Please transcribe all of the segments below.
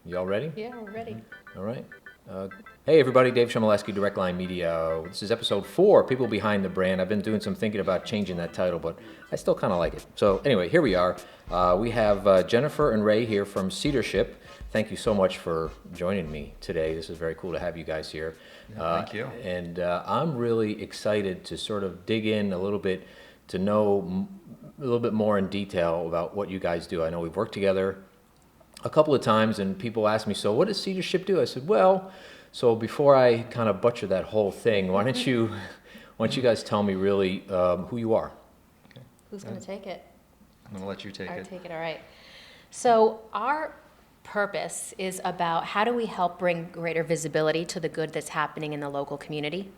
You all ready? Yeah, we're ready. All right. Uh, hey, everybody. Dave Shimoleski, Direct Line Media. This is episode 4, People Behind the Brand. I've been doing some thinking about changing that title, but I still kind of like it. So, anyway, here we are. We have Jennifer and Ray here from Cedarship. Thank you so much for joining me today. This is very cool to have you guys here. Thank you. And I'm really excited to sort of dig in a little bit to know a little bit more in detail about what you guys do. I know we've worked together a couple of times, and people ask me, so what does Cedarship do? I said, well, so before I kind of butcher that whole thing, why don't you guys tell me really who you are? Okay. Who's going to take it? I'm going to let you take I'll it. take it, all right. So our purpose is about how do we help bring greater visibility to the good that's happening in the local community.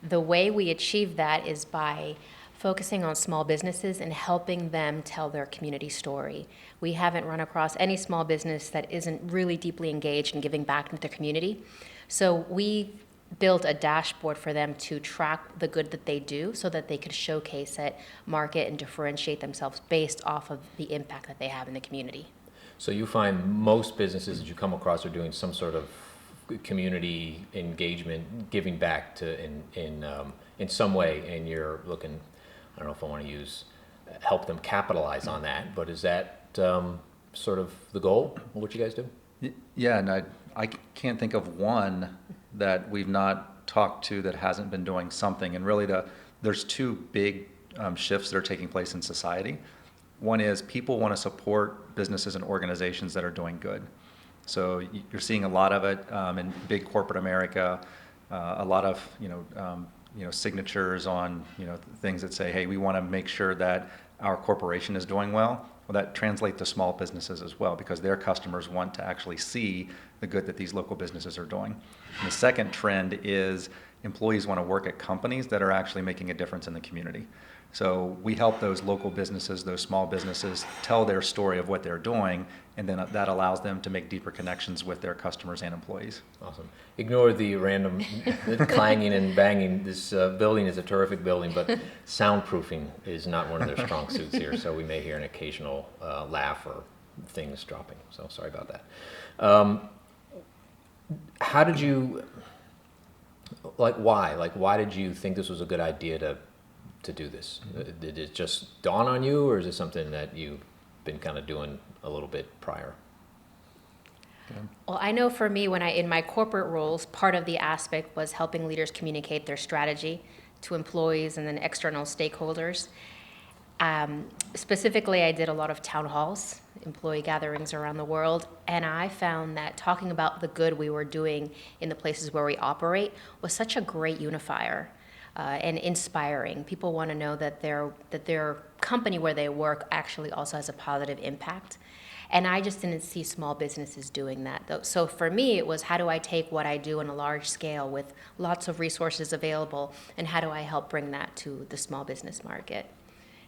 The way we achieve that is by focusing on small businesses and helping them tell their community story. We haven't run across any small business that isn't really deeply engaged in giving back into their community. So we built a dashboard for them to track the good that they do so that they could showcase it, market, and differentiate themselves based off of the impact that they have in the community. So you find most businesses that you come across are doing some sort of community engagement, giving back to in some way, and you're looking, I don't know if I want to use help them capitalize on that, but is that sort of the goal of what you guys do? Yeah, and I can't think of one that we've not talked to that hasn't been doing something. And really, there's two big shifts that are taking place in society. One is people want to support businesses and organizations that are doing good. So you're seeing a lot of it in big corporate America, a lot of signatures on things that say, hey, we want to make sure that our corporation is doing well. Well, that translates to small businesses as well, because their customers want to actually see the good that these local businesses are doing. And the second trend is employees want to work at companies that are actually making a difference in the community. So we help those local businesses, those small businesses, tell their story of what they're doing, and then that allows them to make deeper connections with their customers and employees. Awesome. Ignore the random the clanging and banging. This building is a terrific building, but soundproofing is not one of their strong suits here, so we may hear an occasional laugh or things dropping. So sorry about that. How did you, why did you think this was a good idea to do this? Did it just dawn on you, or is it something that you've been kind of doing a little bit prior? Well, I know for me, when in my corporate roles, part of the aspect was helping leaders communicate their strategy to employees and then external stakeholders. Specifically, I did a lot of town halls, employee gatherings around the world, and I found that talking about the good we were doing in the places where we operate was such a great unifier and inspiring. People want to know that their company where they work actually also has a positive impact. And I just didn't see small businesses doing that. So for me, it was, how do I take what I do on a large scale with lots of resources available, and how do I help bring that to the small business market?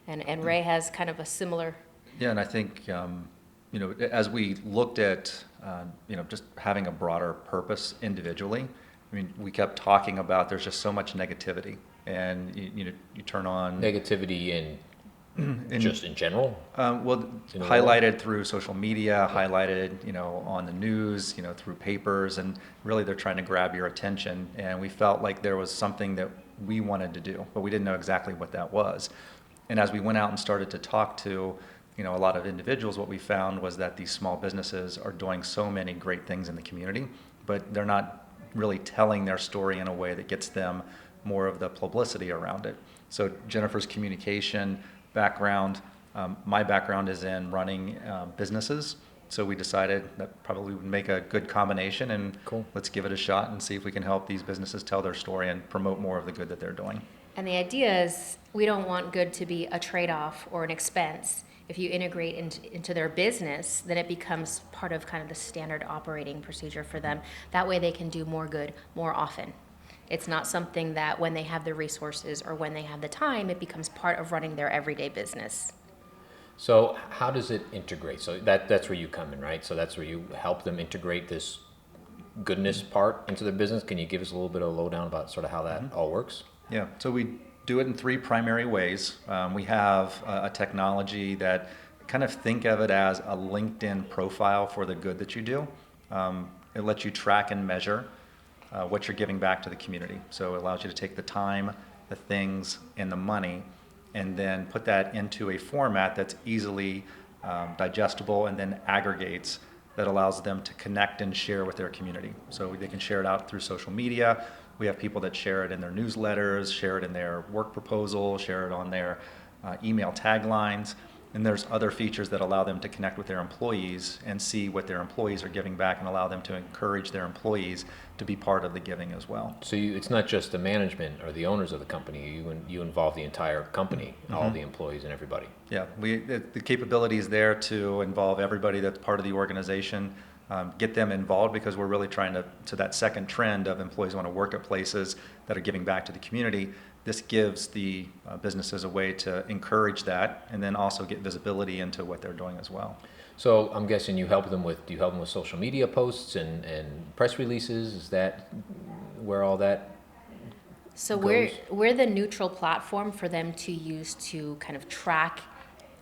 And Ray has kind of a similar. Yeah, and I think as we looked at just having a broader purpose individually, I mean, we kept talking about there's just so much negativity, and you turn on Negativity just in general? Highlighted through social media, highlighted, on the news, through papers, and really they're trying to grab your attention. And we felt like there was something that we wanted to do, but we didn't know exactly what that was. And as we went out and started to talk to, a lot of individuals, what we found was that these small businesses are doing so many great things in the community, but they're not really telling their story in a way that gets them more of the publicity around it. So Jennifer's communication background, my background is in running businesses. So we decided that probably would make a good combination, and Cool. Let's give it a shot and see if we can help these businesses tell their story and promote more of the good that they're doing. And the idea is we don't want good to be a trade-off or an expense. If you integrate into their business, then it becomes part of kind of the standard operating procedure for them. That way they can do more good more often. It's not something that when they have the resources or when they have the time, it becomes part of running their everyday business. So how does it integrate? So that's where you come in, right? So that's where you help them integrate this goodness part into their business. Can you give us a little bit of a lowdown about sort of how that all works? Yeah, so we do it in three primary ways. We have a technology that kind of think of it as a LinkedIn profile for the good that you do. It lets you track and measure what you're giving back to the community. So it allows you to take the time, the things, and the money, and then put that into a format that's easily digestible and then aggregates that allows them to connect and share with their community. So they can share it out through social media. We have people that share it in their newsletters, share it in their work proposal, share it on their email taglines. And there's other features that allow them to connect with their employees and see what their employees are giving back and allow them to encourage their employees to be part of the giving as well. So it's not just the management or the owners of the company. You involve the entire company, all the employees and everybody. Yeah, the capability is there to involve everybody that's part of the organization, get them involved, because we're really trying to that second trend of employees want to work at places that are giving back to the community. This gives the businesses a way to encourage that and then also get visibility into what they're doing as well. So I'm guessing do you help them with social media posts and press releases? Is that where all that So goes? we're the neutral platform for them to use to kind of track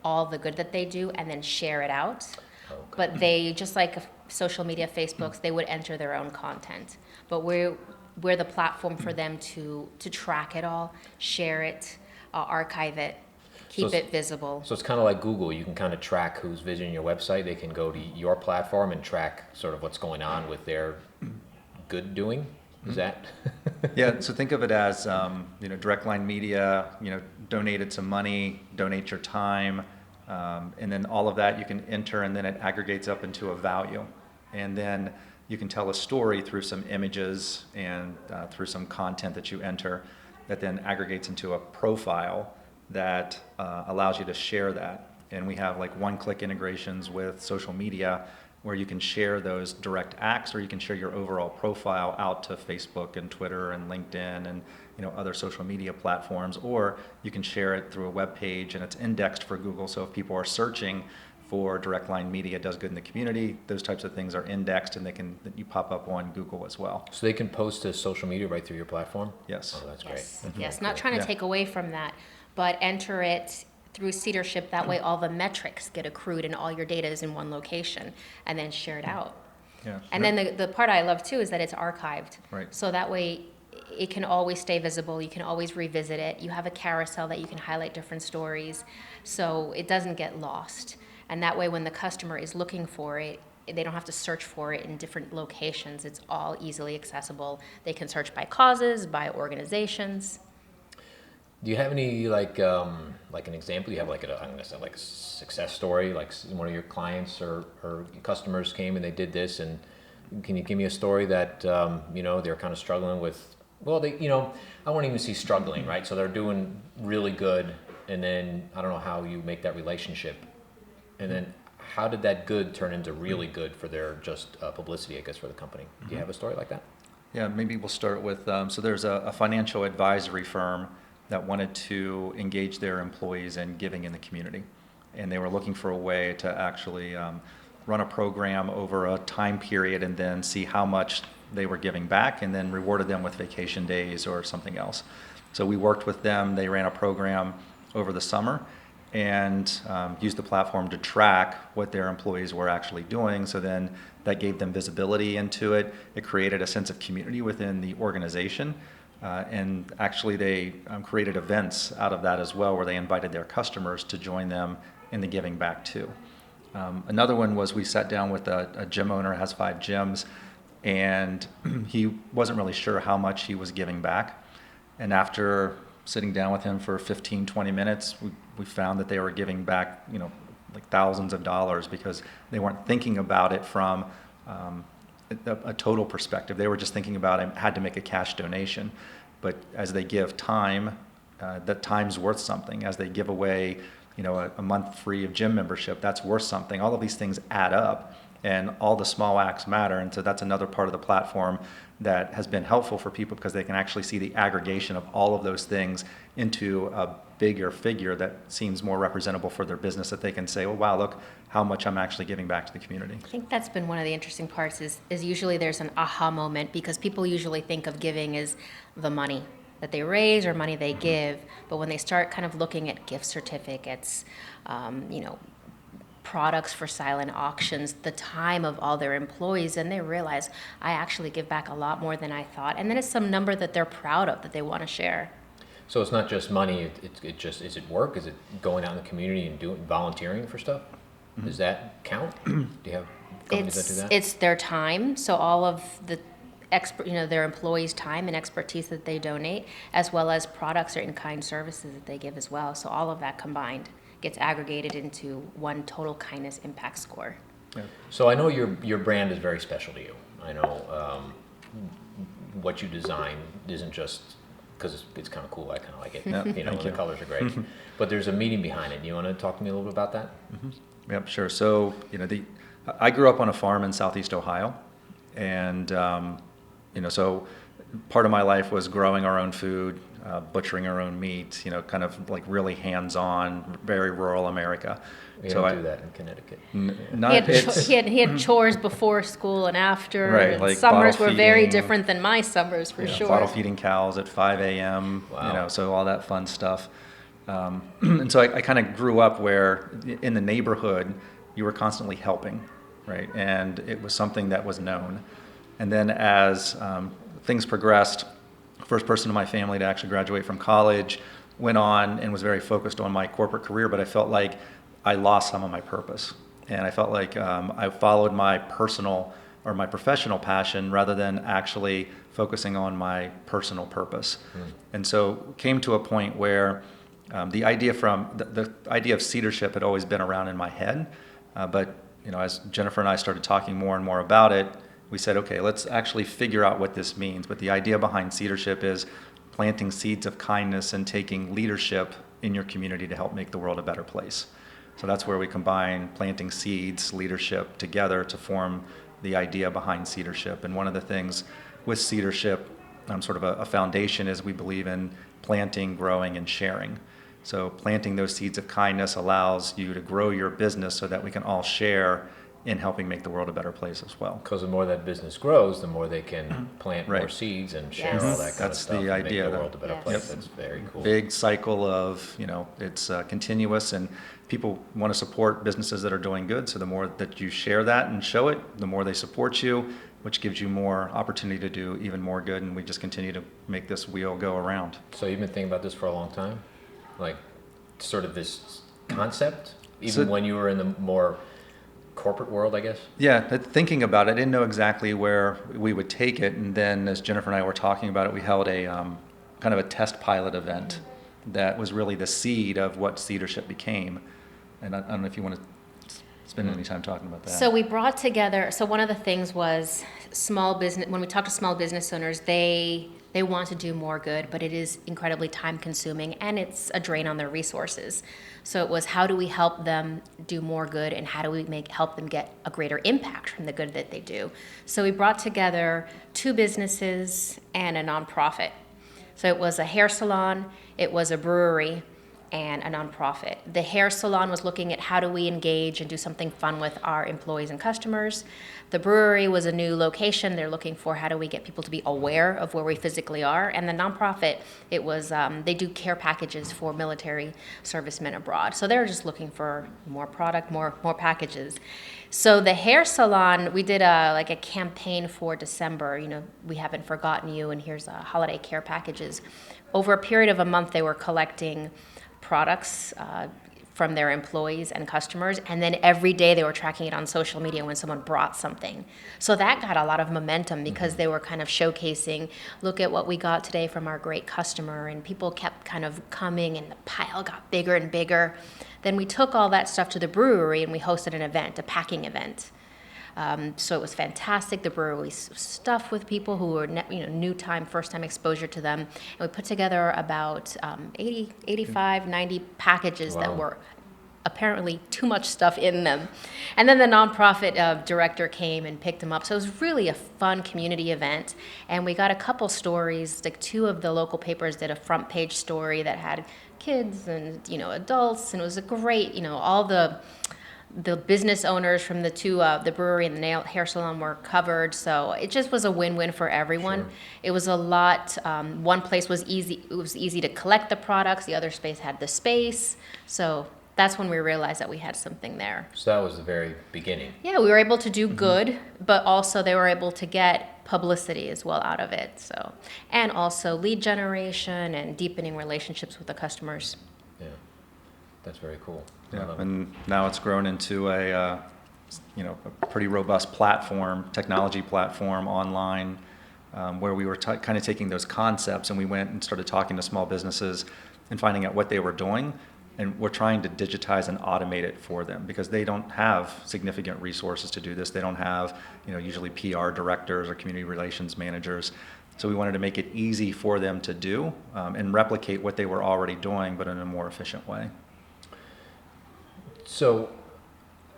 all the good that they do and then share it out. Okay. But they, just like social media, Facebooks, they would enter their own content. But we're the platform for them to track it all, share it, archive it, keep it visible. So it's kind of like Google. You can kind of track who's visiting your website. They can go to your platform and track sort of what's going on with their good doing. Is that? Yeah, so think of it as direct line media, donate it some money, donate your time, and then all of that you can enter, and then it aggregates up into a value. And then you can tell a story through some images and through some content that you enter that then aggregates into a profile that allows you to share that. And we have like one-click integrations with social media where you can share those direct acts, or you can share your overall profile out to Facebook and Twitter and LinkedIn and other social media platforms, or you can share it through a web page and it's indexed for Google. So if people are searching for direct line media does good in the community, those types of things are indexed and you pop up on Google as well. So they can post to social media right through your platform? Yes. Oh, that's Yes, great. yes, not Cool. trying to Yeah. take away from that, but enter it through Cedarship. That way all the metrics get accrued and all your data is in one location, and then share it out. Yeah. And then the part I love too is that it's archived. Right. So that way it can always stay visible. You can always revisit it. You have a carousel that you can highlight different stories, so it doesn't get lost. And that way when the customer is looking for it, they don't have to search for it in different locations. It's all easily accessible. They can search by causes, by organizations. Do you have any like an example? Do you have I'm gonna say like a success story, like one of your clients or customers came and they did this, and can you give me a story that they're kind of struggling with? Well, I won't even see struggling, right? So they're doing really good, and then I don't know how you make that relationship, and then how did that good turn into really good for their just publicity, I guess, for the company? Do you have a story like that? Yeah, maybe we'll start with, so there's a financial advisory firm that wanted to engage their employees in giving in the community. And they were looking for a way to actually run a program over a time period and then see how much they were giving back, and then rewarded them with vacation days or something else. So we worked with them. They ran a program over the summer and used the platform to track what their employees were actually doing. So then that gave them visibility into it. It created a sense of community within the organization. And actually they created events out of that as well, where they invited their customers to join them in the giving back too. Another one was we sat down with a gym owner, has 5 gyms, and he wasn't really sure how much he was giving back. And after sitting down with him for 15, 20 minutes, we found that they were giving back, like thousands of dollars, because they weren't thinking about it from a total perspective. They were just thinking about it, had to make a cash donation. But as they give time, that time's worth something. As they give away, a month free of gym membership, that's worth something. All of these things add up, and all the small acts matter. And so that's another part of the platform that has been helpful for people, because they can actually see the aggregation of all of those things into a bigger figure that seems more representable for their business, that they can say, oh, wow, look how much I'm actually giving back to the community. I think that's been one of the interesting parts is usually there's an aha moment, because people usually think of giving as the money that they raise or money they give. But when they start kind of looking at gift certificates, products for silent auctions, the time of all their employees, and they realize I actually give back a lot more than I thought. And then it's some number that they're proud of that they want to share. So it's not just money, it just, is it work? Is it going out in the community and doing, volunteering for stuff? Does that count? Do you have companies that do that? It's their time, so all of the their employees' time and expertise that they donate, as well as products or in-kind services that they give as well. So all of that combined gets aggregated into one total kindness impact score. Yeah. So I know your brand is very special to you. I know what you design isn't just because it's kind of cool. I kind of like it. Yeah, You know, thank the you. colors are great. But there's a meaning behind it. You want to talk to me a little bit about that? Yep, sure. So, I grew up on a farm in southeast Ohio, and, so part of my life was growing our own food, butchering our own meat, kind of like really hands-on, very rural America. We So don't do that in Connecticut. He had chores before school and after. Right, and like summers bottle were very feeding, different than my summers for sure. bottle feeding cows at 5 a.m., Wow. so all that fun stuff. And so I kind of grew up where in the neighborhood, you were constantly helping, right? And it was something that was known. And then as things progressed, first person in my family to actually graduate from college, went on and was very focused on my corporate career, but I felt like I lost some of my purpose. And I felt like I followed my personal or my professional passion rather than actually focusing on my personal purpose. And so came to a point where the idea the idea of Cedarship had always been around in my head, but as Jennifer and I started talking more and more about it, we said, okay, let's actually figure out what this means. But the idea behind Cedarship is planting seeds of kindness and taking leadership in your community to help make the world a better place. So that's where we combine planting seeds, leadership together to form the idea behind Cedarship. And one of the things with Cedarship, sort of a foundation, is we believe in planting, growing, and sharing. So planting those seeds of kindness allows you to grow your business so that we can all share in helping make the world a better place as well. Because the more that business grows, the more they can plant more Right. seeds and share Yes. all that kind That's of stuff. the and idea, Make the though. world a better Yes. place. Yep. That's very cool. Big cycle of, it's continuous, and people want to support businesses that are doing good. So the more that you share that and show it, the more they support you, which gives you more opportunity to do even more good. And we just continue to make this wheel go around. So you've been thinking about this for a long time? Like, sort of this concept? Even So- when you were in the more corporate world, I guess? Yeah, thinking about it, I didn't know exactly where we would take it. And then as Jennifer and I were talking about it, we held a kind of a test pilot event that was really the seed of what Cedarship became. And I don't know if you want to spend any time talking about that. So we brought together, so one of the things was small business, when we talk to small business owners, they want to do more good, but it is incredibly time consuming and it's a drain on their resources. So it was, how do we help them do more good, and how do we help them get a greater impact from the good that they do? So we brought together 2 businesses and a nonprofit. So it was a hair salon, it was a brewery, and a nonprofit. The hair salon was looking at how do we engage and do something fun with our employees and customers. The brewery was a new location. They're looking for how do we get people to be aware of where we physically are. And the nonprofit, it was, they do care packages for military servicemen abroad. So they're just looking for more product, more packages. So the hair salon, we did a campaign for December, we haven't forgotten you, and here's holiday care packages. Over a period of a month, they were collecting products from their employees and customers, and then every day they were tracking it on social media when someone brought something. So that got a lot of momentum because they were kind of showcasing, look at what we got today from our great customer, and people kept kind of coming and the pile got bigger and bigger. Then we took all that stuff to the brewery and we hosted an event, a packing event. So it was fantastic. The brewery was stuffed with people who were first time exposure to them. And we put together about 80, 85, 90 packages that Wow. were apparently too much stuff in them. And then the nonprofit director came and picked them up. So it was really a fun community event. And we got a couple stories, like 2 of the local papers did a front page story that had kids and, adults. And it was a great, all the business owners from the 2, the brewery and the hair salon were covered. So it just was a win-win for everyone. Sure. It was a lot, one place was easy, it was easy to collect the products. The other space had the space. So That's when we realized that we had something there. So that was the very beginning. Yeah, we were able to do good, but also they were able to get publicity as well out of it. So, and also lead generation and deepening relationships with the customers. Yeah, that's very cool. I Yeah, love it. and now it's grown into a pretty robust platform, technology platform online, where we were kind of taking those concepts and we went and started talking to small businesses and finding out what they were doing. And we're trying to digitize and automate it for them because they don't have significant resources to do this. They don't have, usually PR directors or community relations managers. So we wanted to make it easy for them to do and replicate what they were already doing, but in a more efficient way. So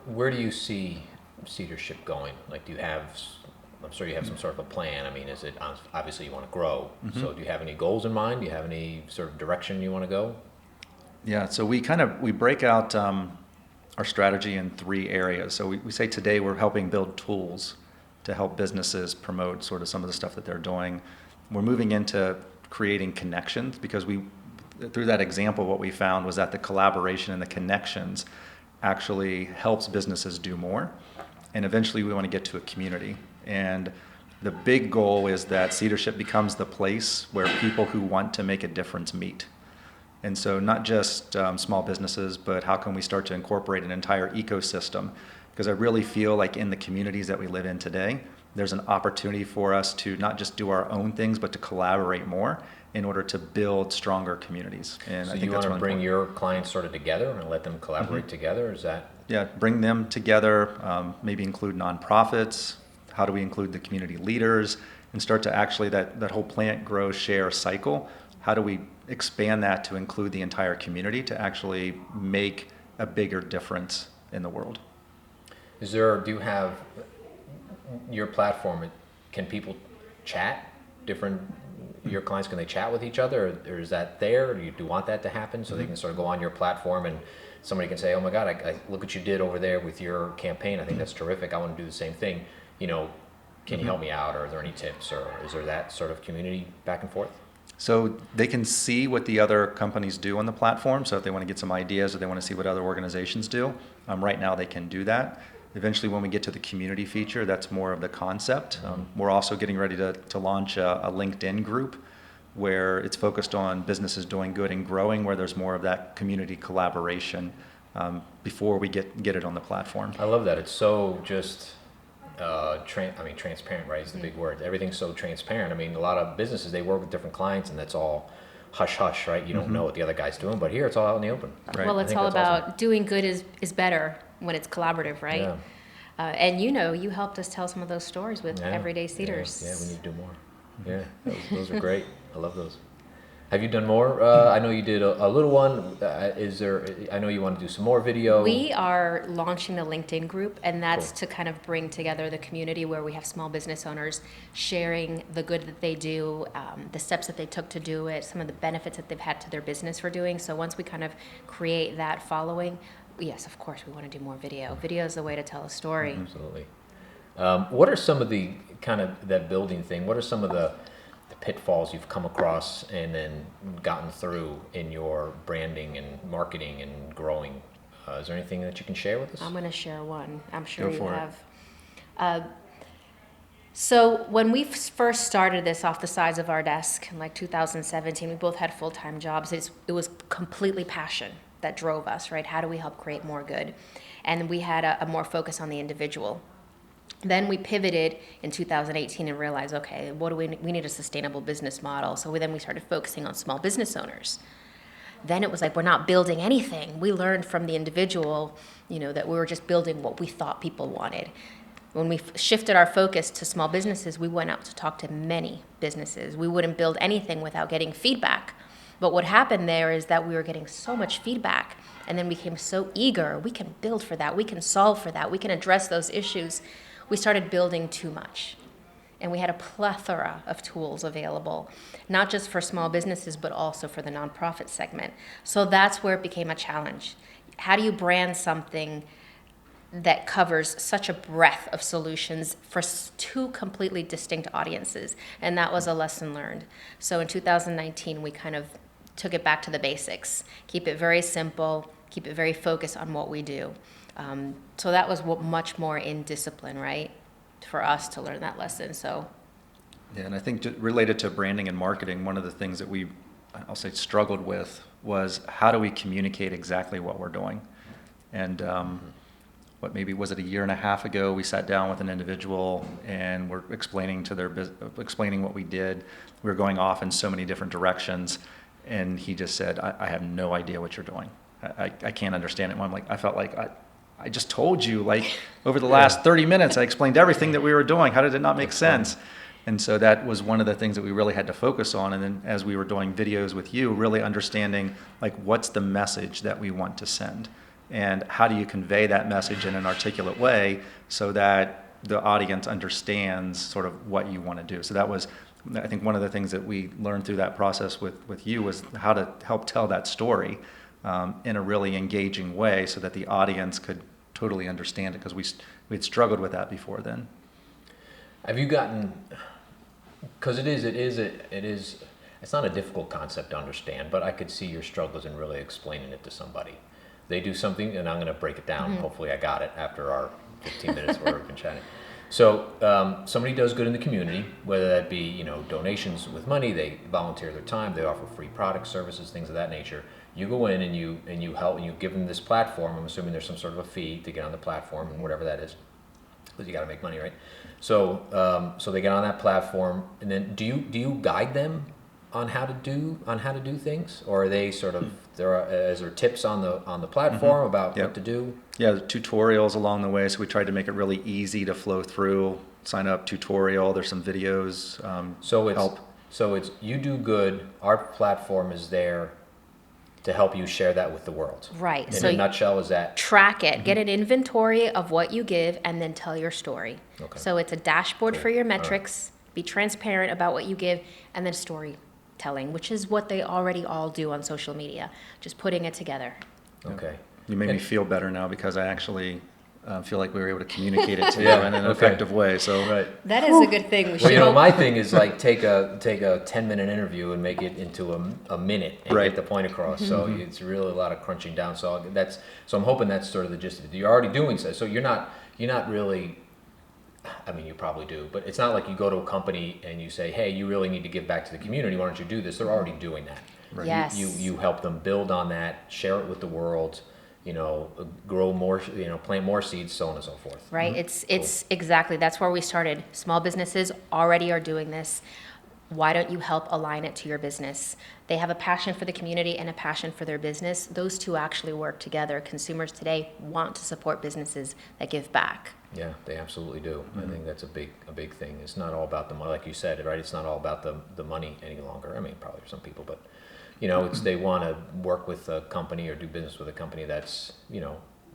where do you see Cedarship going? Like, I'm sure you have some sort of a plan. I mean, is it, obviously you want to grow. So do you have any goals in mind? Do you have any sort of direction you want to go? Yeah, so we break out our strategy in 3 areas. So we say today we're helping build tools to help businesses promote sort of some of the stuff that they're doing. We're moving into creating connections because through that example, what we found was that the collaboration and the connections actually helps businesses do more. And eventually we want to get to a community. And the big goal is that Cedarship becomes the place where people who want to make a difference meet. And so not just small businesses, but how can we start to incorporate an entire ecosystem? Because I really feel like in the communities that we live in today, there's an opportunity for us to not just do our own things, but to collaborate more in order to build stronger communities. And So I think you that's want to really bring important. your clients sort of together and let them collaborate together? Is that? Yeah, bring them together, maybe include nonprofits. How do we include the community leaders and start to actually that whole plant, grow, share cycle? How do we expand that to include the entire community to actually make a bigger difference in the world? Do you have your platform, can people chat your clients, can they chat with each other, or is that there? Do you want that to happen so they can sort of go on your platform and somebody can say, oh my God, I look what you did over there with your campaign. I think that's terrific. I want to do the same thing. Can you help me out? Or are there any tips, or is there that sort of community back and forth? So they can see what the other companies do on the platform. So if they want to get some ideas or they want to see what other organizations do, right now they can do that. Eventually, when we get to the community feature, that's more of the concept. We're also getting ready to launch a LinkedIn group where it's focused on businesses doing good and growing, where there's more of that community collaboration before we get it on the platform. I love that. It's so just, transparent, right, is the big word. Everything's so transparent. I mean, a lot of businesses, they work with different clients and that's all hush hush, right? You don't know what the other guy's doing, but here it's all out in the open. Right. Well, I it's think all that's about awesome. doing good is better when it's collaborative, right? Yeah. And you helped us tell some of those stories with Yeah, Everyday Cedars. Yeah, we need to do more. Yeah, those are great. I love those. Have you done more? I know you did a little one. I know you want to do some more video. We are launching the LinkedIn group, and that's Cool. to kind of bring together the community where we have small business owners sharing the good that they do, the steps that they took to do it, some of the benefits that they've had to their business for doing. So once we kind of create that following, yes, of course, we want to do more video. Video is the way to tell a story. Absolutely. What are some of the kind of that building thing? What are some of the pitfalls you've come across and then gotten through in your branding and marketing and growing? Is there anything that you can share with us? I'm going to share one. I'm sure Go you for it. have. So when we first started this off the sides of our desk in like 2017, we both had full-time jobs. It was completely passion that drove us, right? How do we help create more good? And we had a more focus on the individual. Then we pivoted in 2018 and realized, okay, we need a sustainable business model. So we started focusing on small business owners. Then it was like, we're not building anything. We learned from the individual, that we were just building what we thought people wanted. When we shifted our focus to small businesses, we went out to talk to many businesses. We wouldn't build anything without getting feedback. But what happened there is that we were getting so much feedback and then became so eager. We can build for that. We can solve for that. We can address those issues. We started building too much. And we had a plethora of tools available, not just for small businesses, but also for the nonprofit segment. So that's where it became a challenge. How do you brand something that covers such a breadth of solutions for two completely distinct audiences? And that was a lesson learned. So in 2019, we kind of took it back to the basics. Keep it very simple, keep it very focused on what we do. So that was much more in discipline, right, for us to learn that lesson. So. Yeah, and I think related to branding and marketing, one of the things that I'll say, struggled with was how do we communicate exactly what we're doing? And maybe was it a year and a half ago, we sat down with an individual and we're explaining explaining what we did. We were going off in so many different directions, and he just said, I have no idea what you're doing. I can't understand it. And I'm like, I felt like I just told you, like, over the last 30 minutes, I explained everything that we were doing. How did it not make sense? And so that was one of the things that we really had to focus on. And then as we were doing videos with you, really understanding, like, what's the message that we want to send? And how do you convey that message in an articulate way so that the audience understands sort of what you want to do? So that was, I think, one of the things that we learned through that process with you was how to help tell that story in a really engaging way so that the audience could totally understand it, because we'd struggled with that before then. Have you gotten, because it's not a difficult concept to understand, but I could see your struggles in really explaining it to somebody. They do something, and I'm going to break it down. Mm-hmm. Hopefully I got it after our 15 minutes where we've been chatting. So somebody does good in the community, whether that be, donations with money, they volunteer their time, they offer free products, services, things of that nature. You go in and you help, and you give them this platform. I'm assuming there's some sort of a fee to get on the platform, and whatever that is, because you got to make money, right? So so they get on that platform, and then do you guide them on how to do things, or are they sort of is there tips on the platform about what to do? Yeah, the tutorials along the way. So we tried to make it really easy to flow through. Sign up tutorial. There's some videos. So it's you do good. Our platform is there to help you share that with the world. Right. In a nutshell, is that track it, get an inventory of what you give, and then tell your story. Okay. So it's a dashboard for your metrics. Be transparent about what you give, and then storytelling, which is what they already all do on social media. Just putting it together. Okay. You made me feel better now, because I actually feel like we were able to communicate it to you in an effective way. So right. That is a good thing. My thing is like take a 10-minute interview and make it into a minute and get the point across. So it's really a lot of crunching down. So I'm hoping that's sort of the gist of it. You're already doing so. So you're not really. I mean, you probably do, but it's not like you go to a company and you say, "Hey, you really need to give back to the community. Why don't you do this?" They're already doing that. Right. Yes. You help them build on that, share it with the world. Grow more, plant more seeds, so on and so forth. Right. It's exactly, that's where we started. Small businesses already are doing this. Why don't you help align it to your business? They have a passion for the community and a passion for their business. Those two actually work together. Consumers today want to support businesses that give back. Yeah, they absolutely do. I think that's a big thing. It's not all about the money, like you said, right? It's not all about the money any longer. I mean, probably for some people, but it's they want to work with a company or do business with a company that's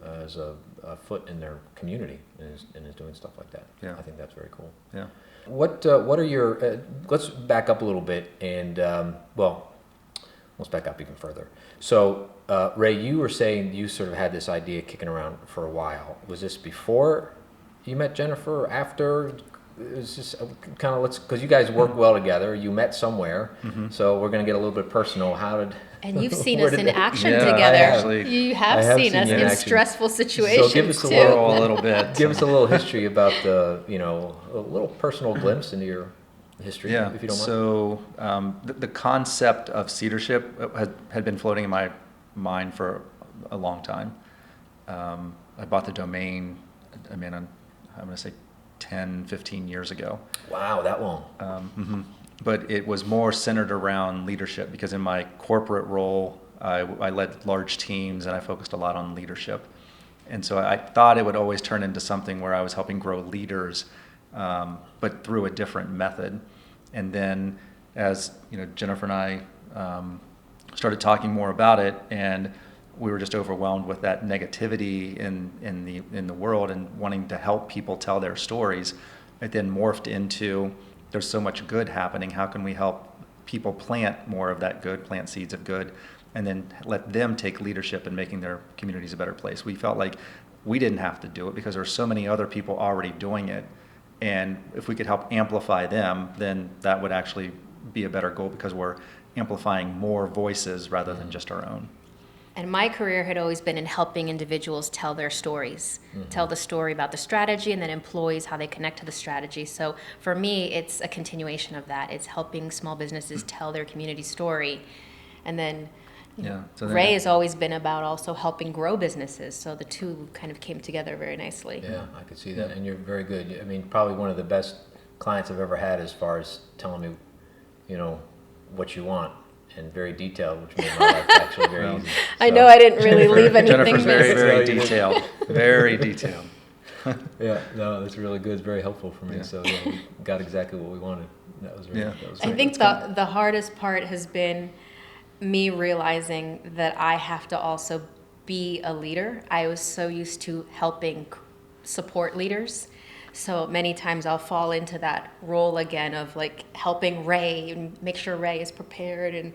has a foot in their community and is doing stuff like that. Yeah. I think that's very cool. Yeah. What are your? Let's back up a little bit and let's back up even further. So Ray, you were saying you sort of had this idea kicking around for a while. Was this before you met Jennifer or after? It was just kind of because you guys work well together. You met somewhere, so we're going to get a little bit personal. And you've seen us in action Yeah, together. You have seen us in stressful situations so give us too. A little bit. Give us a little history about a little personal glimpse into your history, if you don't mind. So the concept of Cedarship had been floating in my mind for a long time. I bought the domain, I'm going to say 10, 15 years ago. Wow, that long. But it was more centered around leadership, because in my corporate role, I led large teams and I focused a lot on leadership. And so I thought it would always turn into something where I was helping grow leaders, but through a different method. And then as Jennifer and I started talking more about it, and we were just overwhelmed with that negativity in the world and wanting to help people tell their stories. It then morphed into, there's so much good happening. How can we help people plant more of that good, plant seeds of good, and then let them take leadership in making their communities a better place? We felt like we didn't have to do it because there's so many other people already doing it. And if we could help amplify them, then that would actually be a better goal, because we're amplifying more voices rather than just our own. And my career had always been in helping individuals tell their stories, tell the story about the strategy, and then employees, how they connect to the strategy. So for me, it's a continuation of that. It's helping small businesses tell their community story. And then So Ray has always been about also helping grow businesses. So the two kind of came together very nicely. Yeah, I could see that, and you're very good. I mean, probably one of the best clients I've ever had as far as telling me, what you want, and very detailed, which made my life actually very easy. I know I didn't really leave anything Jennifer's very, missing. very detailed. Very detailed. Yeah, no, that's really good. It's very helpful for me. Yeah. So yeah, we got exactly what we wanted. That was Yeah. that was I great. think the hardest part has been me realizing that I have to also be a leader. I was so used to helping support leaders. So many times I'll fall into that role again of like helping Ray and make sure Ray is prepared, and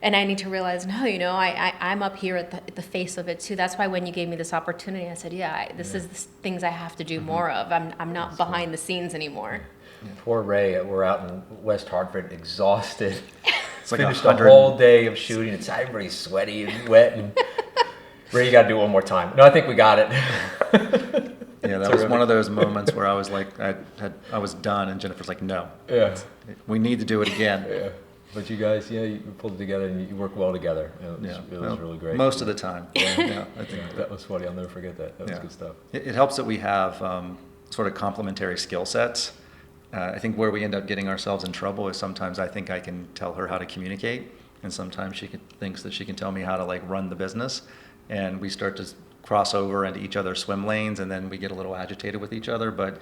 I need to realize, no, I'm up here at the face of it too. That's why when you gave me this opportunity, I said, this is the things I have to do more of. I'm not behind the scenes anymore. Poor Ray, we're out in West Hartford, exhausted. It's like Finished 100 a whole day of shooting. It's everybody's sweaty and wet. And Ray, you got to do it one more time. No, I think we got it. Yeah, that was one of those moments where I was like, I was done, and Jennifer's like, no, Yeah, we need to do it again. yeah. But you guys, you pulled it together and you worked well together. It was really great. Most of the time. Yeah, I think That was funny. I'll never forget that. That was Yeah. good stuff. It helps that we have sort of complementary skill sets. I think where we end up getting ourselves in trouble is sometimes I think I can tell her how to communicate, and sometimes she thinks that she can tell me how to like run the business, and we start to cross over into each other's swim lanes, and then we get a little agitated with each other. But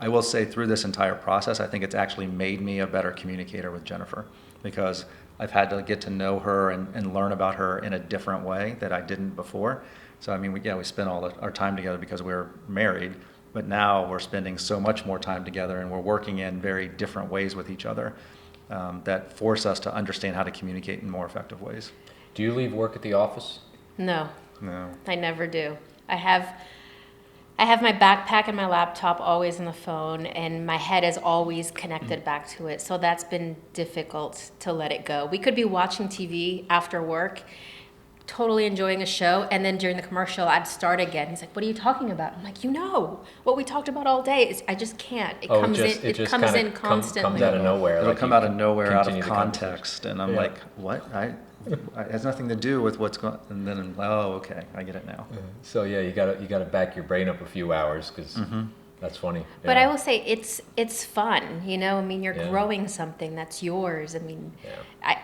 I will say through this entire process, I think it's actually made me a better communicator with Jennifer, because I've had to get to know her and learn about her in a different way that I didn't before. So I mean, we spent all our time together because we were married, but now we're spending so much more time together, and we're working in very different ways with each other that force us to understand how to communicate in more effective ways. Do you leave work at the office? No, No. I never do. I have my backpack and my laptop always on the phone, and my head is always connected back to it. So that's been difficult to let it go. We could be watching TV after work, totally enjoying a show, and then during the commercial, I'd start again. He's like, "What are you talking about?" I'm like, what we talked about all day. I just can't. It comes kinda in constantly. comes out of nowhere. It'll like come you out of nowhere, out of continue the conversation. context, and I'm Yeah. like, what? It has nothing to do with what's going. And then, okay, I get it now. So yeah, you gotta back your brain up a few hours because that's funny. But Yeah. I will say it's fun, I mean, you're Yeah. growing something that's yours. I mean,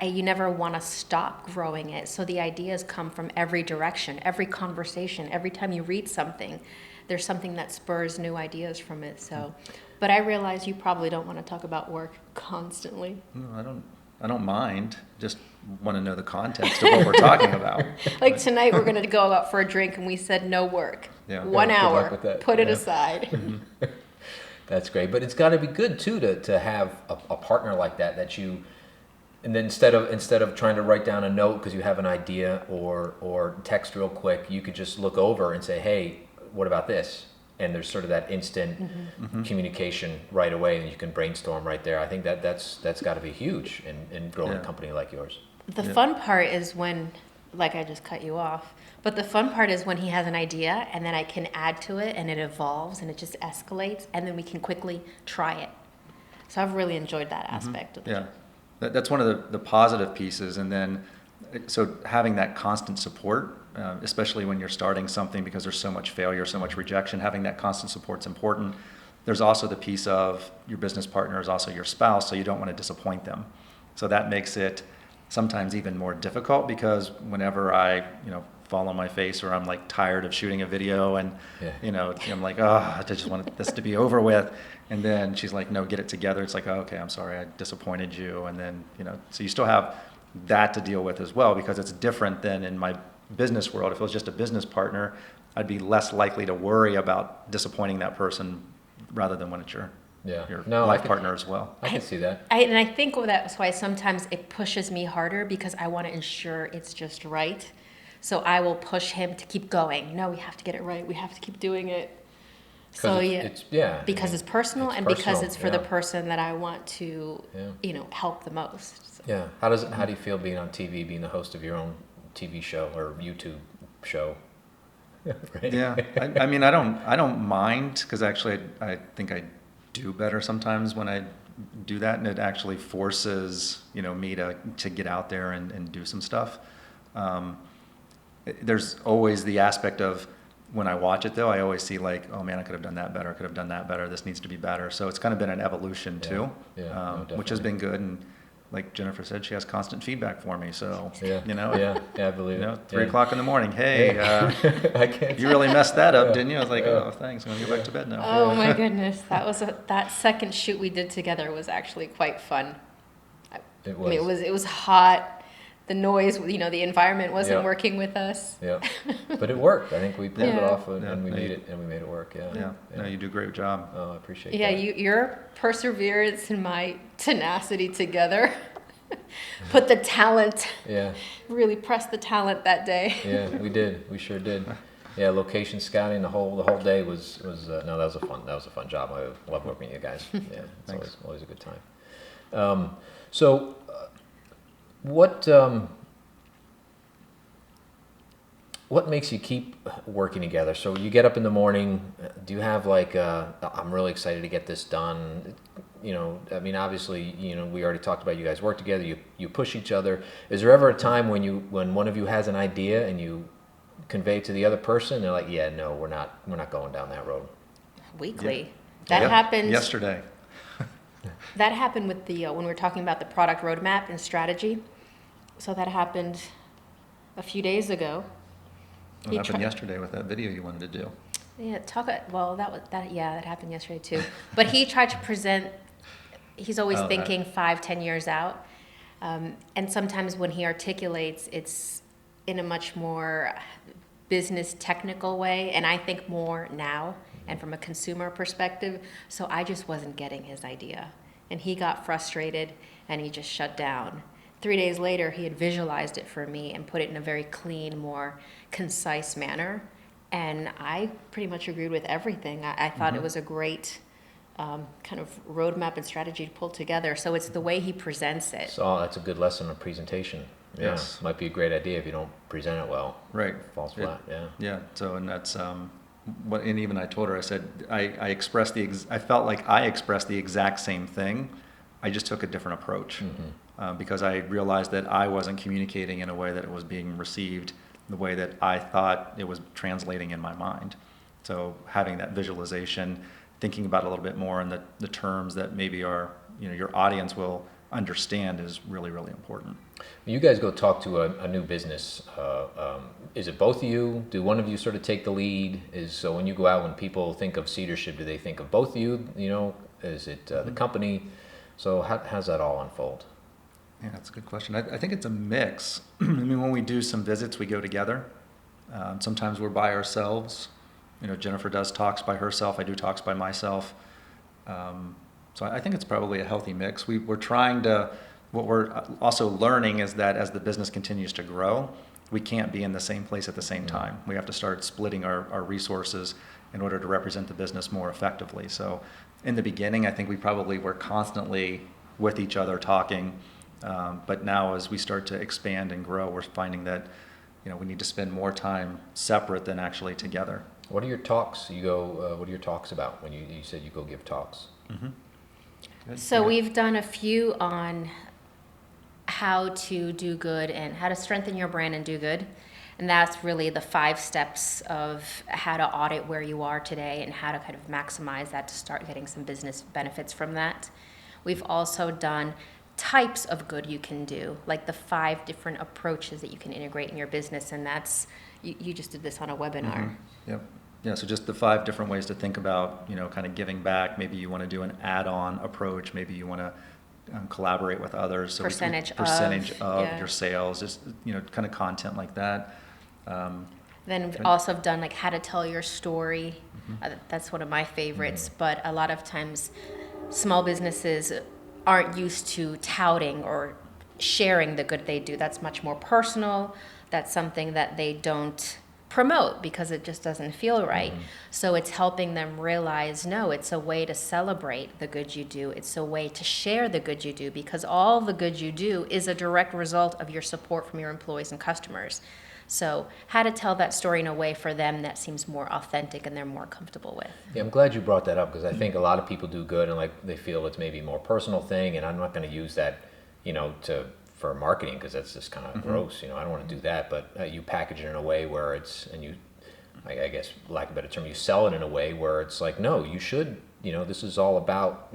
you never want to stop growing it. So the ideas come from every direction, every conversation, every time you read something, there's something that spurs new ideas from it. So, but I realize you probably don't want to talk about work constantly. No, I don't mind. Just want to know the context of what we're talking about. Like tonight, we're going to go out for a drink, and we said no work. Yeah. 1 Yeah, good luck hour. with that. Put it Yeah. aside. That's great, but it's got to be good too to have a partner like that you, and then instead of trying to write down a note because you have an idea or text real quick, you could just look over and say, hey, what about this? And there's sort of that instant communication right away, and you can brainstorm right there. I think that's got to be huge in growing a company like yours. The fun part is when, like I just cut you off, but the fun part is when he has an idea and then I can add to it and it evolves and it just escalates and then we can quickly try it. So I've really enjoyed that aspect of the Yeah, that's one of the positive pieces. And then, so having that constant support, especially when you're starting something because there's so much failure, so much rejection, having that constant support is important. There's also the piece of your business partner is also your spouse, so you don't want to disappoint them. So that makes it sometimes even more difficult because whenever I, fall on my face or I'm like tired of shooting a video and, I'm like, I just want this to be over with. And then she's like, no, get it together. It's like, oh, okay, I'm sorry, I disappointed you. And then, so you still have that to deal with as well because it's different than in my business world. If it was just a business partner, I'd be less likely to worry about disappointing that person rather than when it's your life partner as well. I can see that. And I think that's why sometimes it pushes me harder because I want to ensure it's just right. So I will push him to keep going. No, we have to get it right. We have to keep doing it. So because it's personal and because it's for the person that I want to, help the most. So. Yeah. How do you feel being on TV, being the host of your own TV show or YouTube show. Right? Yeah, I mean, I don't mind, because actually I think I do better sometimes when I do that, and it actually forces, me to get out there and do some stuff. There's always the aspect of, when I watch it though, I always see like, oh man, I could have done that better, I could have done that better, this needs to be better. So it's kind of been an evolution too, Yeah, no, which has definitely. been good. And like Jennifer said, she has constant feedback for me. So, Yeah, I believe it. 3 Yeah. o'clock in the morning, hey, I can't. you really messed that up, Yeah. didn't you? I was like, Yeah. oh, thanks, I'm gonna go back to bed now. Oh my goodness, that second shoot we did together was actually quite fun. It I mean, was. it was hot. The noise, the environment wasn't Yeah. working with us. Yeah, but it worked. I think we pulled it Yeah. off and, Yeah. and we No, made you- it and we made it work. Yeah. Yeah, no, you do a great job. Oh, I appreciate Yeah, that. your perseverance and my tenacity together put the talent, Yeah, really pressed the talent that day. yeah, we did. We sure did. Yeah, location scouting the whole day was no, that was a fun job. I love working with you guys. Yeah, it's Thanks. always a good time. So, what makes you keep working together? So you get up in the morning. Do you have like I'm really excited to get this done? I mean, obviously, we already talked about you guys work together. You push each other. Is there ever a time when one of you has an idea and you convey it to the other person? And they're like, yeah, no, we're not going down that road. Weekly. That Yep, happened. yesterday. That happened with the when we were talking about the product roadmap and strategy. So that happened a few days ago. What He happened tri- yesterday with that video you wanted to do? Yeah, that happened yesterday too. But he tried to present. He's always Oh, thinking 5-10 years out, and sometimes when he articulates, it's in a much more business technical way, and I think more now and from a consumer perspective. So I just wasn't getting his idea, and he got frustrated and he just shut down. 3 days later, he had visualized it for me and put it in a very clean, more concise manner. And I pretty much agreed with everything. I thought it was a great kind of roadmap and strategy to pull together. So it's the way he presents it. So that's a good lesson on presentation. Yeah, Yes. might be a great idea if you don't present it well. Right. Falls Yeah. flat. Yeah. Yeah, so, and that's, and even I told her, I said, I expressed I felt like I expressed the exact same thing. I just took a different approach. Because I realized that I wasn't communicating in a way that it was being received the way that I thought it was translating in my mind. So having that visualization, thinking about it a little bit more, and the terms that maybe your audience will understand is really, really important. You guys go talk to a new business. Is it both of you? Do one of you sort of take the lead? So when you go out, when people think of Cedarship, do they think of both of you? Is it the company? So how's that all unfold? Yeah, that's a good question. I think it's a mix. I mean, when we do some visits, we go together. Sometimes we're by ourselves. Jennifer does talks by herself. I do talks by myself. So I think it's probably a healthy mix. We're trying to, what we're also learning is that as the business continues to grow, we can't be in the same place at the same time. We have to start splitting our resources in order to represent the business more effectively. So in the beginning, I think we probably were constantly with each other talking. But now as we start to expand and grow, we're finding that, we need to spend more time separate than actually together. What are your talks? What are your talks about when you said you go give talks? Good. So Yeah. we've done a few on how to do good and how to strengthen your brand and do good. And that's really the 5 steps of how to audit where you are today and how to kind of maximize that to start getting some business benefits from that. We've also done types of good you can do, like the 5 different approaches that you can integrate in your business. And that's, you just did this on a webinar. Yep. Yeah, so just the 5 different ways to think about, kind of giving back. Maybe you want to do an add-on approach. Maybe you want to collaborate with others. So Percentage of yeah. your sales, just, kind of content like that. Then we've Okay. also done like how to tell your story. That's one of my favorites. Mm-hmm. But a lot of times, small businesses aren't used to touting or sharing the good they do. That's much more personal. That's something that they don't promote because it just doesn't feel right. So it's helping them realize, no, it's a way to celebrate the good you do. It's a way to share the good you do, because all the good you do is a direct result of your support from your employees and customers. So how to tell that story in a way for them that seems more authentic and they're more comfortable with. Yeah, I'm glad you brought that up, because I think a lot of people do good and like they feel it's maybe a more personal thing, and I'm not going to use that, for marketing, because that's just kind of gross. I don't want to do that. But you package it in a way where I guess, lack of a better term, you sell it in a way where it's like, no, you should, this is all about,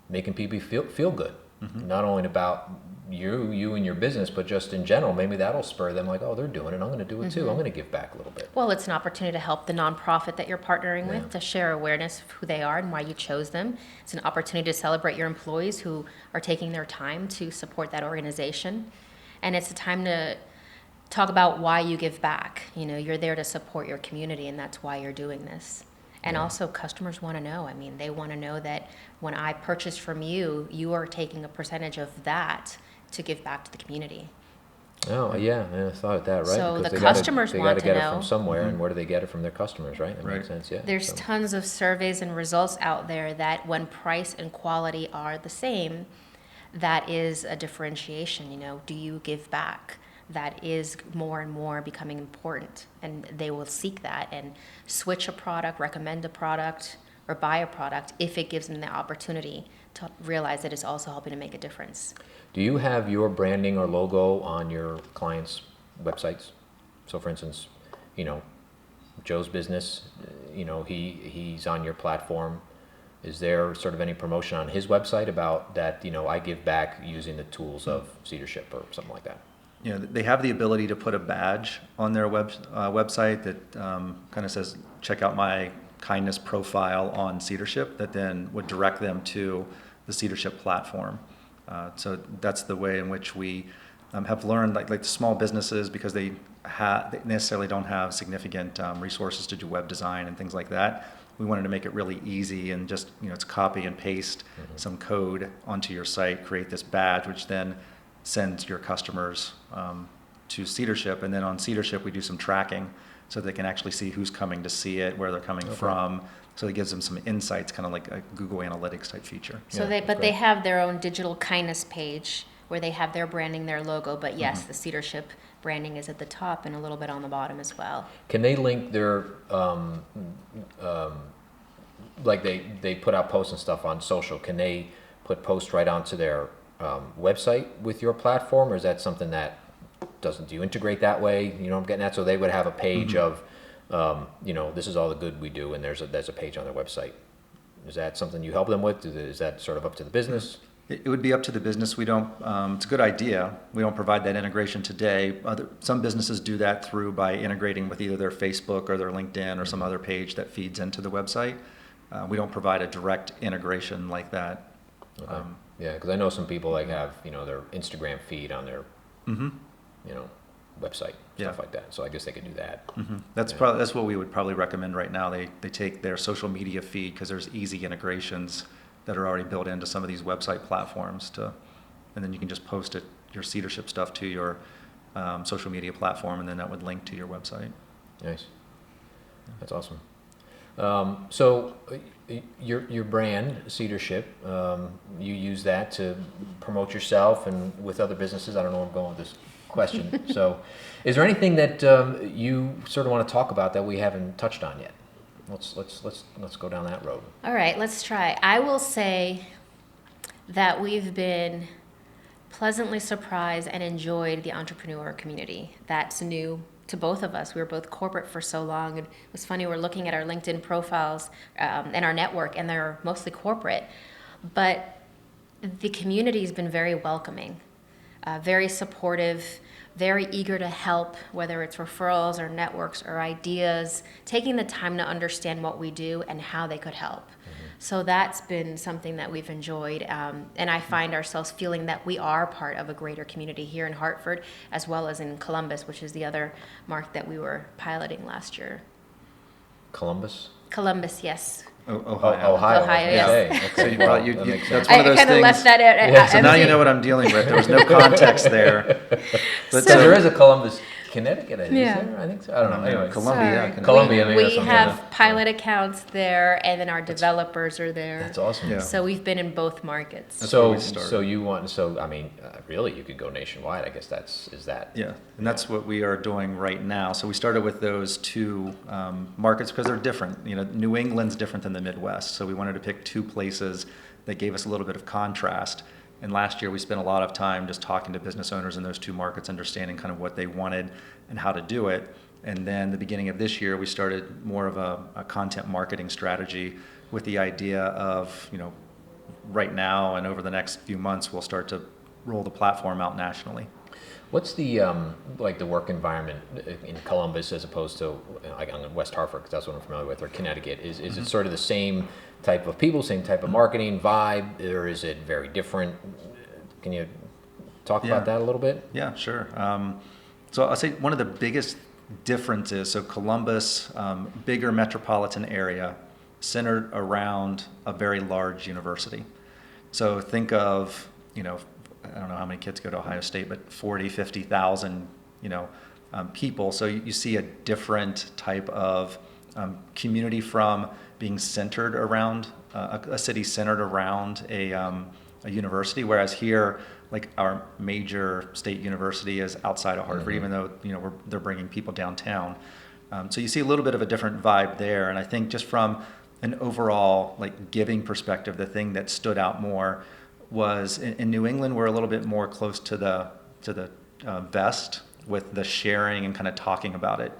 making people feel good. Not only about you and your business, but just in general. Maybe that'll spur them, like, oh, they're doing it, I'm going to do it too. I'm going to give back a little bit. Well, it's an opportunity to help the nonprofit that you're partnering with, to share awareness of who they are and why you chose them. It's an opportunity to celebrate your employees who are taking their time to support that organization. And it's a time to talk about why you give back. You're there to support your community, and that's why you're doing this. And also, customers want to know. I mean, they want to know that when I purchase from you, you are taking a percentage of that to give back to the community. Oh, yeah, I thought of that, right? So Because the they gotta- customers they want gotta to get it know. from somewhere, and where do they get it? From their customers, right? That makes Right. sense, yeah. There's So- tons of surveys and results out there that when price and quality are the same, that is a differentiation. Do you give back? That is more and more becoming important, and they will seek that and switch a product, recommend a product, or buy a product if it gives them the opportunity to realize that it's also helping to make a difference. Do you have your branding or logo on your clients' websites? So, for instance, Joe's business, he's on your platform. Is there sort of any promotion on his website about that, I give back using the tools of Cedarship or something like that? They have the ability to put a badge on their website that kind of says, check out my kindness profile on Cedarship, that then would direct them to the Cedarship platform. So that's the way in which we have learned, like the small businesses, because they necessarily don't have significant resources to do web design and things like that. We wanted to make it really easy and just, it's copy and paste some code onto your site, create this badge, which then sends your customers to Cedarship. And then on Cedarship, we do some tracking so they can actually see who's coming to see it, where they're coming from. So it gives them some insights, kind of like a Google Analytics type feature. So Yeah, they great. have their own digital kindness page where they have their branding, their logo, but yes, the Cedarship branding is at the top and a little bit on the bottom as well. Can they link their, like they put out posts and stuff on social, can they put posts right onto their website with your platform, or is that something that do you integrate that way? You know what I'm getting at? So they would have a page of, this is all the good we do, and there's a page on their website. Is that something you help them with? Is that sort of up to the business? It would be up to the business. We don't, it's a good idea. We don't provide that integration today. Some businesses do that by integrating with either their Facebook or their LinkedIn or some other page that feeds into the website. We don't provide a direct integration like that. Okay. Yeah, because I know some people have, their Instagram feed on their, website, Yeah. stuff like that. So I guess they could do that. That's Yeah. that's what we would probably recommend right now. They take their social media feed, because there's easy integrations that are already built into some of these website platforms and then you can just post your Cedarship stuff to your social media platform, and then that would link to your website. Nice. That's awesome. So your brand, Cedarship, you use that to promote yourself and with other businesses. I don't know where I'm going with this question. So is there anything that you sort of want to talk about that we haven't touched on yet? Let's go down that road. All right, let's try. I will say that we've been pleasantly surprised and enjoyed the entrepreneur community. That's new to both of us. We were both corporate for so long, and it was funny, we're looking at our LinkedIn profiles and our network, and they're mostly corporate. But the community has been very welcoming, very supportive, very eager to help, whether it's referrals or networks or ideas, taking the time to understand what we do and how they could help. So that's been something that we've enjoyed, and I find ourselves feeling that we are part of a greater community here in Hartford, as well as in Columbus, which is the other market that we were piloting last year. Columbus? Columbus, yes. Ohio. Ohio. Ohio, Okay, yes. okay. So you Well, probably- that makes that's sense. one of I those kind of things- left that at Yeah, So now you empty. know what I'm dealing with. There was no context there. But So there is a Columbus, Connecticut, is Yeah. there? I think so. I don't know. Anyway, Columbia, Sorry. Connecticut. Columbia, maybe We that's something, have yeah. pilot accounts there, and then our developers are there. That's awesome. Yeah. So we've been in both markets. That's where So, we started. so you want, so, I mean, really, you could go nationwide, I guess is that? Yeah, and that's what we are doing right now. So we started with those two markets because they're different. You know, New England's different than the Midwest, so we wanted to pick two places that gave us a little bit of contrast. And last year, we spent a lot of time just talking to business owners in those two markets, understanding kind of what they wanted and how to do it. And then the beginning of this year, we started more of a content marketing strategy with the idea of, you know, right now and over the next few months, we'll start to roll the platform out nationally. What's the, like the work environment in Columbus as opposed to, like on West Hartford, because that's what I'm familiar with, or Connecticut? Is it sort of the same type of people, same type of marketing vibe, or is it very different? Can you talk about that a little bit? Yeah, sure. So I'll say one of the biggest differences, so Columbus, bigger metropolitan area, centered around a very large university. So think of, you know, I don't know how many kids go to Ohio State, but 40, 50,000, you know, people. So you see a different type of community from being centered around a city centered around a university, whereas here, like our major state university is outside of Hartford, even though, you know, they're bringing people downtown. So you see a little bit of a different vibe there, and I think just from an overall like giving perspective, the thing that stood out more was in New England, we're a little bit more close to the vest with the sharing and kind of talking about it.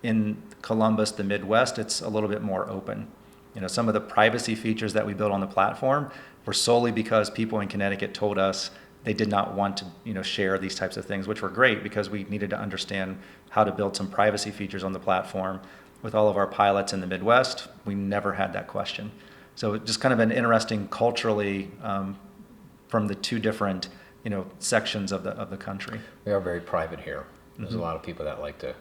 In Columbus, the Midwest, it's a little bit more open. You know, some of the privacy features that we built on the platform were solely because people in Connecticut told us they did not want to, you know, share these types of things, which were great because we needed to understand how to build some privacy features on the platform. With all of our pilots in the Midwest, we never had that question. So just kind of an interesting culturally from the two different, you know, sections of the country. We are very private here. There's a lot of people that like to,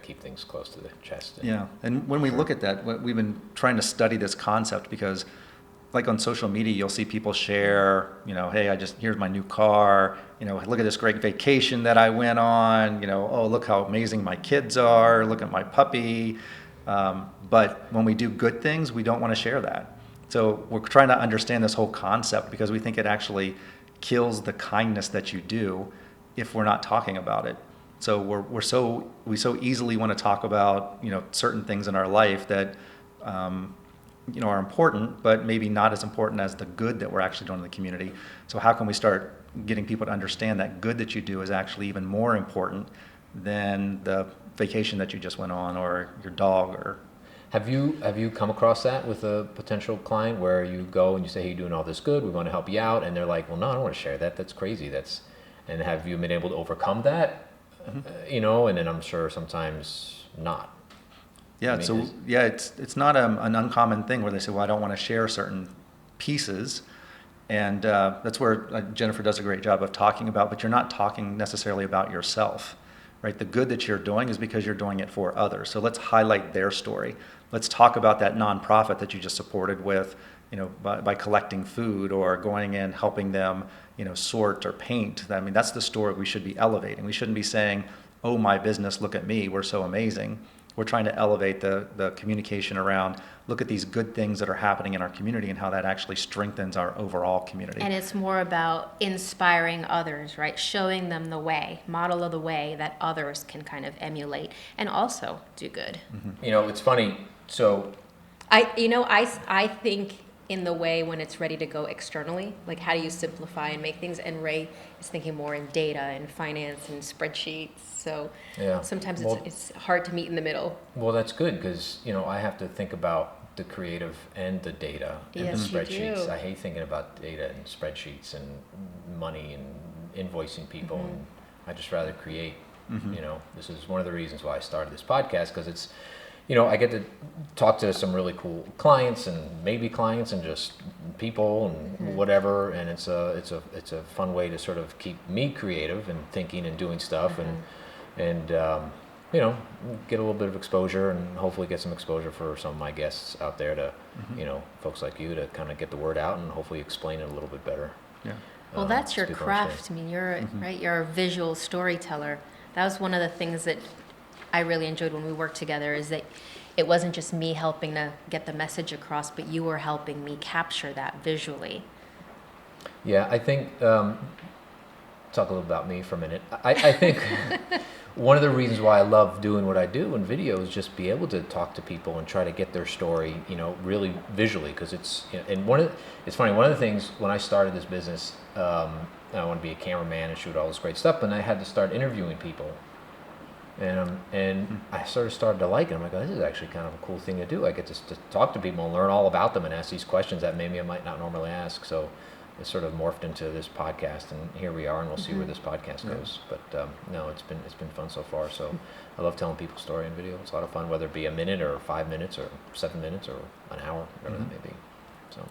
keep things close to the chest. Yeah, and when we look at that, we've been trying to study this concept because, like on social media, you'll see people share, you know, hey, here's my new car, you know, look at this great vacation that I went on, you know, oh, look how amazing my kids are, look at my puppy. But when we do good things, we don't want to share that. So we're trying to understand this whole concept because we think it actually kills the kindness that you do if we're not talking about it. So we so easily want to talk about, you know, certain things in our life that you know, are important, but maybe not as important as the good that we're actually doing in the community. So how can we start getting people to understand that good that you do is actually even more important than the vacation that you just went on or your dog or... Have you come across that with a potential client where you go and you say, hey, you're doing all this good, we want to help you out, and they're like, well, no, I don't want to share that. That's crazy. And have you been able to overcome that? You know, and then I'm sure sometimes not. Yeah, I mean, so it's not an uncommon thing where they say, well, I don't want to share certain pieces. And that's where Jennifer does a great job of talking about, but you're not talking necessarily about yourself, right? The good that you're doing is because you're doing it for others. So let's highlight their story. Let's talk about that nonprofit that you just supported with, you know, by collecting food or going in, helping them, you know, sort or paint. I mean, that's the story we should be elevating. We shouldn't be saying, oh, my business, look at me, we're so amazing. We're trying to elevate the communication around, look at these good things that are happening in our community and how that actually strengthens our overall community. And it's more about inspiring others, right? Showing them the way, model of the way that others can kind of emulate and also do good. You know, it's funny. So I think in the way when it's ready to go externally, like how do you simplify and make things? And Ray is thinking more in data and finance and spreadsheets. So sometimes it's hard to meet in the middle. Well, that's good because, you know, I have to think about the creative and the data and Yes, the you spreadsheets. do. I hate thinking about data and spreadsheets and money and invoicing people. And I just rather create. You know, this is one of the reasons why I started this podcast because it's, you know, I get to talk to some really cool clients and maybe clients and just people and whatever, and it's a fun way to sort of keep me creative and thinking and doing stuff and you know, get a little bit of exposure and hopefully get some exposure for some of my guests out there to, you know, folks like you to kind of get the word out and hopefully explain it a little bit better. Yeah. Well, that's so your people craft. understand. I mean, you're a visual storyteller. That was one of the things that I really enjoyed when we worked together, is that it wasn't just me helping to get the message across, but you were helping me capture that visually. Yeah, I think, talk a little about me for a minute. I think one of the reasons why I love doing what I do in video is just be able to talk to people and try to get their story, really visually, because it's, and it's funny, one of the things when I started this business, I want to be a cameraman and shoot all this great stuff, and I had to start interviewing people. And I sort of started to like it. I'm like, oh, this is actually kind of a cool thing to do. I get to talk to people and learn all about them and ask these questions that maybe I might not normally ask. So it sort of morphed into this podcast, and here we are, and we'll see where this podcast goes. But no, it's been fun so far. So I love telling people's story in video. It's a lot of fun, whether it be a minute or 5 minutes or 7 minutes or an hour, whatever that may be. So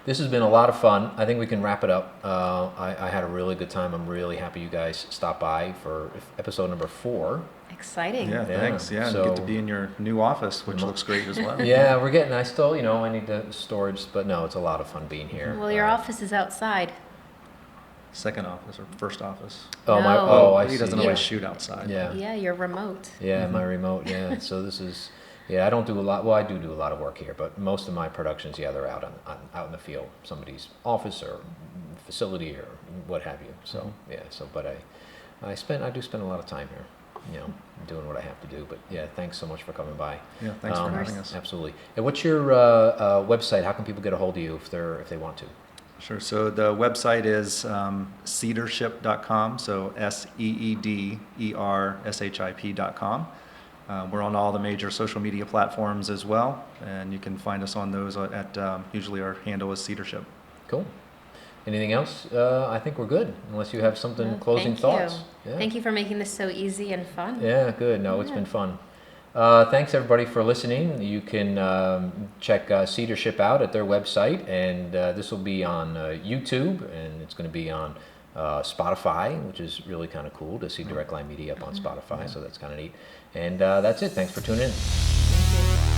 this has been a lot of fun. I think we can wrap it up. I had a really good time. I'm really happy you guys stopped by for episode number 4. Exciting. Yeah, thanks. Yeah, so- and get to be in your new office, which looks great as well. Yeah, we're getting, I still, I need the storage, but no, it's a lot of fun being here. Well, your office is outside. Second office or first office. Oh, my, No. I He see. doesn't Yeah. always shoot outside. Yeah. Yeah, you're remote. Yeah, my remote, yeah. So this is, I don't do a lot, well, I do a lot of work here, but most of my productions, they're out out in the field, somebody's office or facility or what have you. So, but I do spend a lot of time here, doing what I have to do. But yeah, thanks so much for coming by. Yeah, thanks for having us. Absolutely. And what's your website? How can people get a hold of you if they want to? Sure. So the website is Cedarship.com. So SEEDERSHIP.com. We're on all the major social media platforms as well, and you can find us on those at usually our handle is Cedarship. Cool. Anything else? I think we're good, unless you have something, Well, closing thank thoughts. you. Yeah. Thank you for making this so easy and fun. Yeah, good. No, it's been fun. Thanks everybody for listening. You can check Cedarship out at their website, and this will be on YouTube, and it's going to be on Spotify, which is really kind of cool to see Direct Line Media up on Spotify. So that's kind of neat. And that's it. Thanks for tuning in. Thank you.